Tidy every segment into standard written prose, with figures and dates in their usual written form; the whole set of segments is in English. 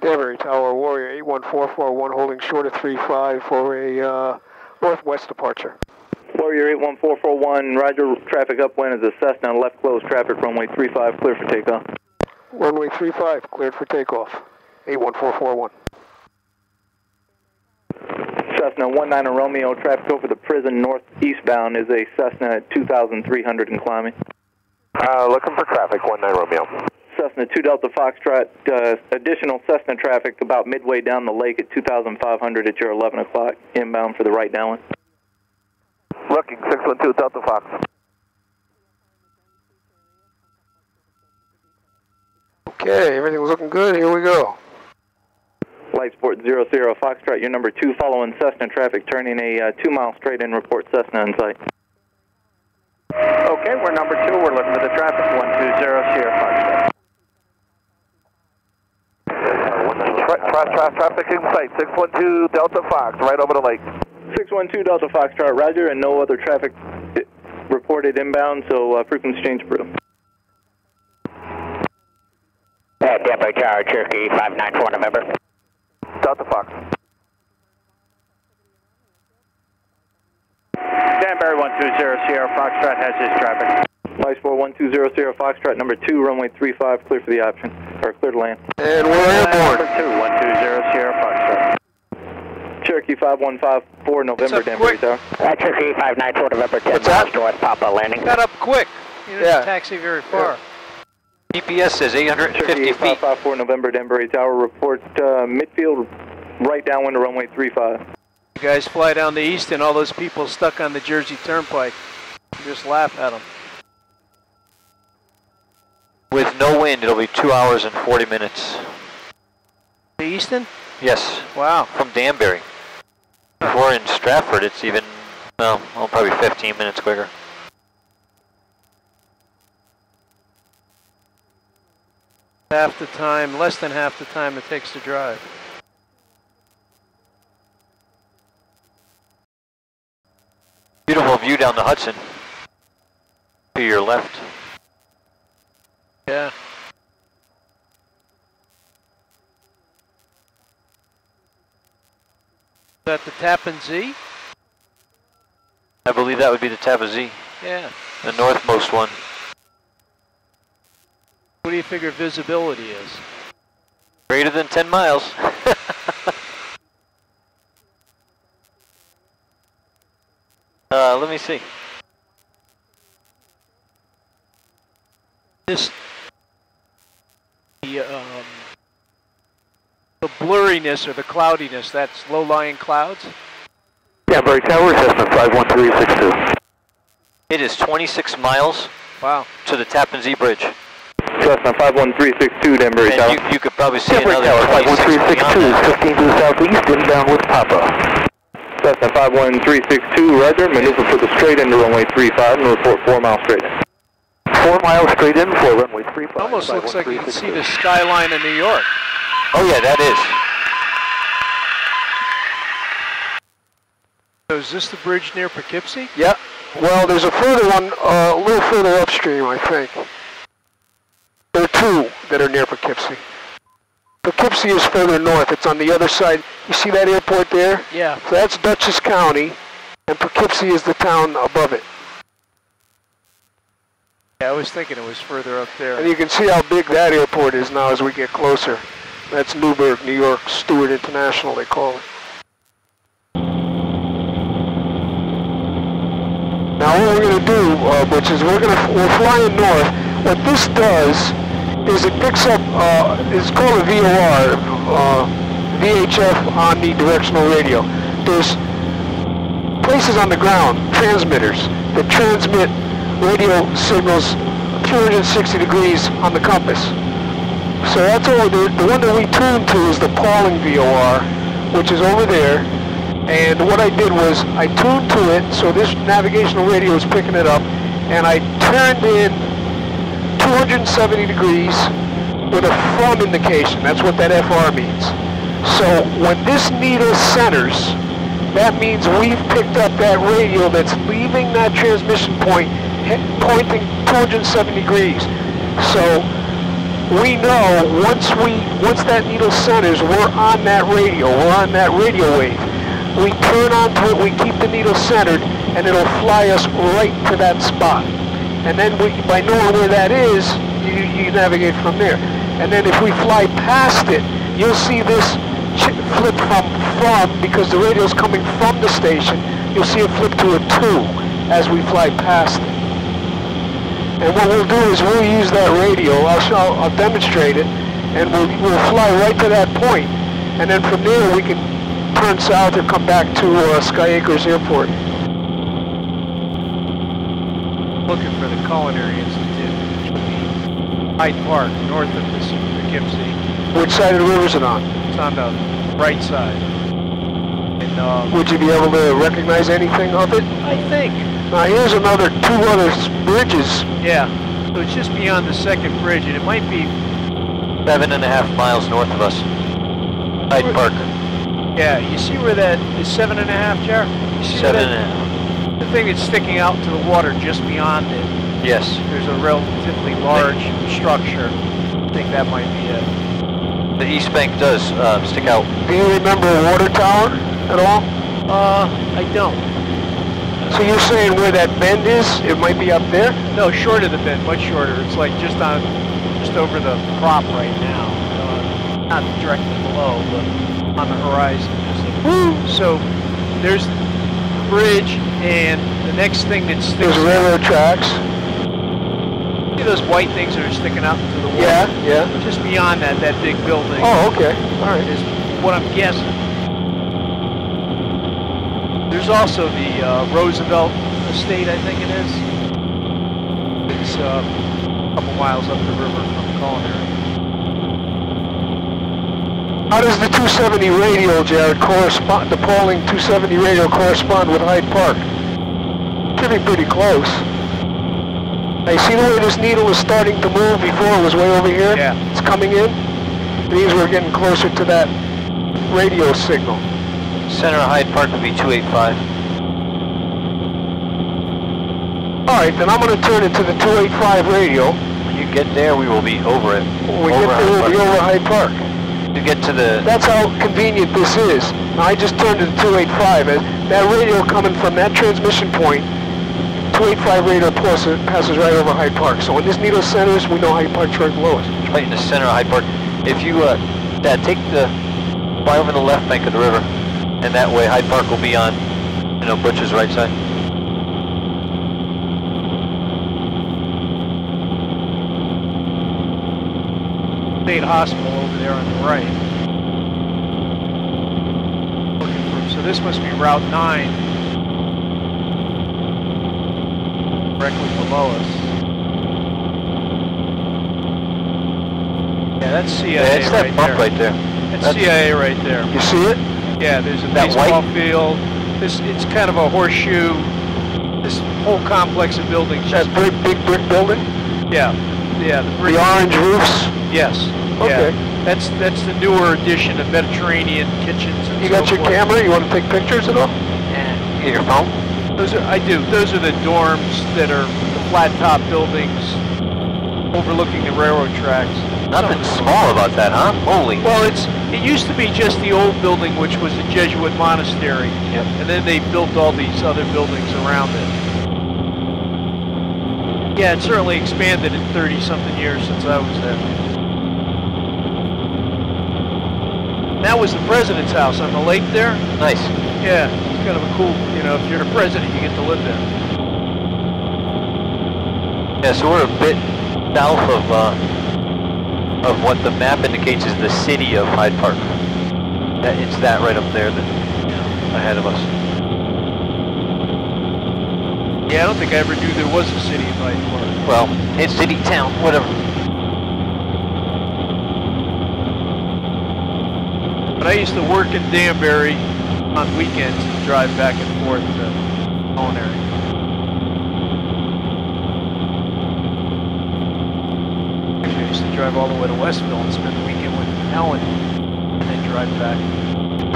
Danbury Tower, Warrior 81441 holding short of 35 for a northwest departure. Warrior 81441, roger, traffic upwind is a Cessna, left closed traffic, runway 35, clear for takeoff. Runway 35, cleared for takeoff, 81441. Cessna 19 Romeo, traffic over the prison northeastbound is a Cessna at 2,300 and climbing. Looking for traffic, 19 Romeo. Cessna 2 Delta Foxtrot, additional Cessna traffic about midway down the lake at 2,500 at your 11 o'clock, inbound for the right downwind. Looking, 612 Delta Fox. Okay, everything's looking good, here we go. Light Sport 00 Foxtrot, your number 2, following Cessna traffic, turning a 2-mile straight in, report Cessna in sight. Okay, we're number 2, we're looking for the traffic, 120 Sierra Foxtrot. Traffic in sight, 612 Delta Fox, right over the lake. 612 Delta Foxtrot, roger, and no other traffic reported inbound, so frequency change approved. Danbury Tower, Cherokee 594 November. Delta Fox. Danbury 120 Sierra Foxtrot has his traffic. Light Sport 120 Sierra Foxtrot, number 2, runway 35, clear for the option, or clear to land. And we're airborne. Number 2, 120 Sierra Foxtrot. Cherokee 5154 November, Danbury Tower. Cherokee 594 November, 10 miles north, Papa landing. Got up quick. You didn't Yeah. taxi very far. GPS says 850 Cherokee feet. 554 November, Danbury Tower, report midfield right downwind to runway 35. You guys fly down the east and all those people stuck on the Jersey Turnpike. You just laugh at them. With no wind, it'll be 2 hours and 40 minutes. The Easton? Yes, Wow. from Danbury. If we're in Stratford, it's even, well, probably 15 minutes quicker. Half the time, less than half the time it takes to drive. Beautiful view down the Hudson. To your left. Yeah. Is that the Tappan Zee? I believe that would be the Tappan Zee, Yeah. the northmost one. What do you figure visibility is? Greater than 10 miles. Let me see. This the blurriness or the cloudiness, that's low-lying clouds? Danbury Tower, Cessna 51362. It is 26 miles Wow. to the Tappan Zee Bridge. Cessna 51362, Danbury Tower. And you could probably see Danbury another Tower, 26 51362 beyond is 15 to the southeast, inbound with Papa. Cessna 51362, roger, maneuver for the straight into runway 35 and report 4 miles straight in. 4 miles straight in for runway 35. Almost looks like you can see the skyline of New York. Oh yeah, that is. So is this the bridge near Poughkeepsie? Yeah. Well, there's a further one, a little further upstream, I think. There are two that are near Poughkeepsie. Poughkeepsie is further north. It's on the other side. You see that airport there? Yeah. So that's Dutchess County, and Poughkeepsie is the town above it. Yeah, I was thinking it was further up there. And you can see how big that airport is now as we get closer. That's Newburgh, New York, Stewart International, they call it. Now what we're going to do, Butch, is we're flying north. What this does is it picks up, it's called a VOR, VHF omnidirectional radio. There's places on the ground, transmitters, that transmit radio signals 360 degrees on the compass. So that's all the one that we tune to is the Pauling VOR, which is over there. And what I did was I tuned to it, so this navigational radio is picking it up, and I turned in 270 degrees with a from indication. That's what that FR means. So when this needle centers, that means we've picked up that radio that's leaving that transmission point, pointing 270 degrees. So we know once that needle centers, we're on that radio. We're on that radio wave. We turn onto it, we keep the needle centered, and it'll fly us right to that spot. And then by knowing where that is, you navigate from there. And then if we fly past it, you'll see this flip from, because the radio's coming from the station, you'll see it flip to a 2 as we fly past it. And what we'll do is we'll use that radio, I'll demonstrate it, and we'll fly right to that point. And then from there we can turn south or come back to Sky Acres Airport. Looking for the Culinary Institute, which would be Hyde Park, north of this Poughkeepsie. Which side of the river is it on? It's on the right side. And, would you be able to recognize anything of it? I think. Now here's two other bridges. Yeah, so it's just beyond the second bridge, and it might be 7.5 miles north of us. Hyde Park. Yeah, you see where that is 7.5, Jared? You see 7.5. The thing that's sticking out to the water just beyond it. Yes. There's a relatively large structure. I think that might be it. The East Bank does stick out. Do you remember a water tower at all? I don't. So you're saying where that bend is, it might be up there? No, short of the bend, much shorter. It's like just over the prop right now. Not directly below, but on the horizon. So there's the bridge, and the next thing that sticks There's railroad tracks. See those white things that are sticking out into the water? Yeah. Just beyond that big building. Oh, okay. All right. Is what I'm guessing. There's also the Roosevelt Estate, I think it is. It's a couple miles up the river from Culinary. How does the 270 radio, Jared, correspond? The Pauling 270 radio correspond with Hyde Park? Should be pretty close. Now you see the way this needle is starting to move before it was way over here? Yeah. It's coming in. It means we're getting closer to that radio signal. Center of Hyde Park would be 285. All right, then I'm going to turn it to the 285 radio. When you get there, we will be over it. When we get there, we'll be over Hyde Park. To get to the... That's how convenient this is. Now, I just turned to the 285. That radio coming from that transmission point, 285 radio passes right over Hyde Park. So when this needle centers, we know Hyde Park's right below us. Right in the center of Hyde Park. If you fly over the left bank of the river, and that way Hyde Park will be on, Butch's right side. State Hospital over there on the right. So this must be Route 9. Directly below us. Yeah, that's CIA it's that right bump there. right there. That's CIA right there. You see it? Yeah, there's a That baseball white? field. It's kind of a horseshoe. This whole complex of buildings. That big brick building? Yeah, the brick. The orange roofs? Yes. Okay. Yeah. That's the newer edition of Mediterranean kitchens. And You got your camera? You want to take pictures at all? Yeah. You get your phone? I do. Those are the dorms that are the flat top buildings overlooking the railroad tracks. Nothing small about that, huh? Holy. Well, it used to be just the old building, which was a Jesuit monastery. Yep. And then they built all these other buildings around it. Yeah, it certainly expanded in 30-something years since I was there. That was the president's house on the lake there. Nice. Yeah, it's kind of a cool, if you're the president, you get to live there. Yeah, so we're a bit south of what the map indicates is the city of Hyde Park. It's that right up there ahead of us. Yeah, I don't think I ever knew there was a city of Hyde Park. Well, it's city, town, whatever. But I used to work in Danbury on weekends and drive back and forth to Culinary. Actually, I used to drive all the way to Westville and spend the weekend with Ellen and then drive back.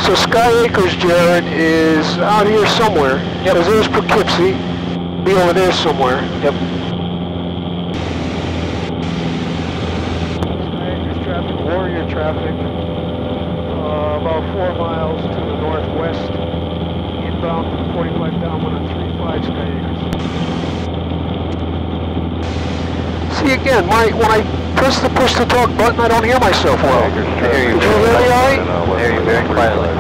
So Sky Acres, Jared, is out here somewhere. Yeah, because there's Poughkeepsie. Be over there somewhere. Yep. traffic, about 4 miles to the northwest, inbound from 45 downwind on 35 Sky Acres. See again, when I press the push to talk button, I don't hear myself well. I hear you. Did you hear me all right? I hear you very quietly.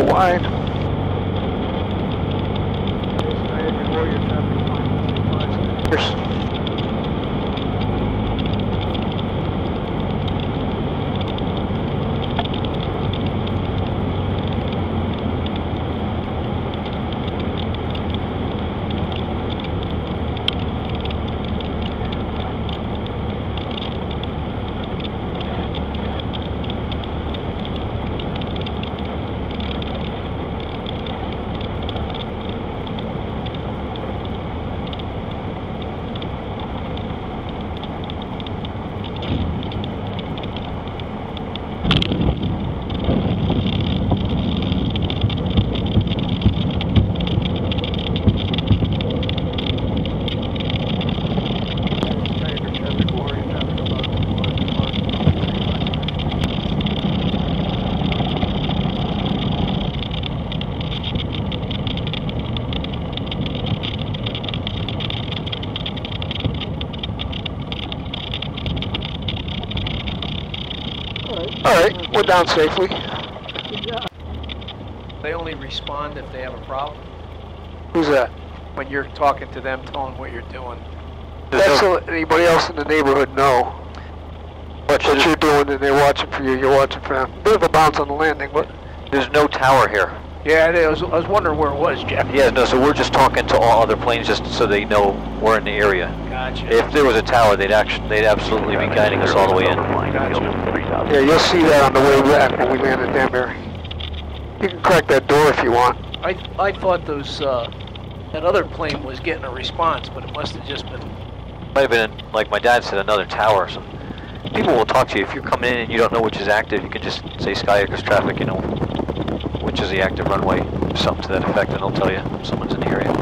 Wide. Alright, we're down safely. They only respond if they have a problem. Who's that? When you're talking to them, tell them what you're doing. That's to let anybody else in the neighborhood know what you're doing, and they're watching for you, you're watching for them. Bit of a bounce on the landing, but... There's no tower here. Yeah, I was wondering where it was, Jeff. Yeah, no, so we're just talking to all other planes just so they know we're in the area. Gotcha. If there was a tower, they'd absolutely be guiding us all the way in. Gotcha. Yeah, you'll see that on the way back when we land at Danbury. You can crack that door if you want. I thought those that other plane was getting a response, but it must have just been... Might have been, like my dad said, another tower or something. People will talk to you. If you're coming in and you don't know which is active, you can just say Sky Acres traffic, you know, which is the active runway, something to that effect, and they'll tell you someone's in the area.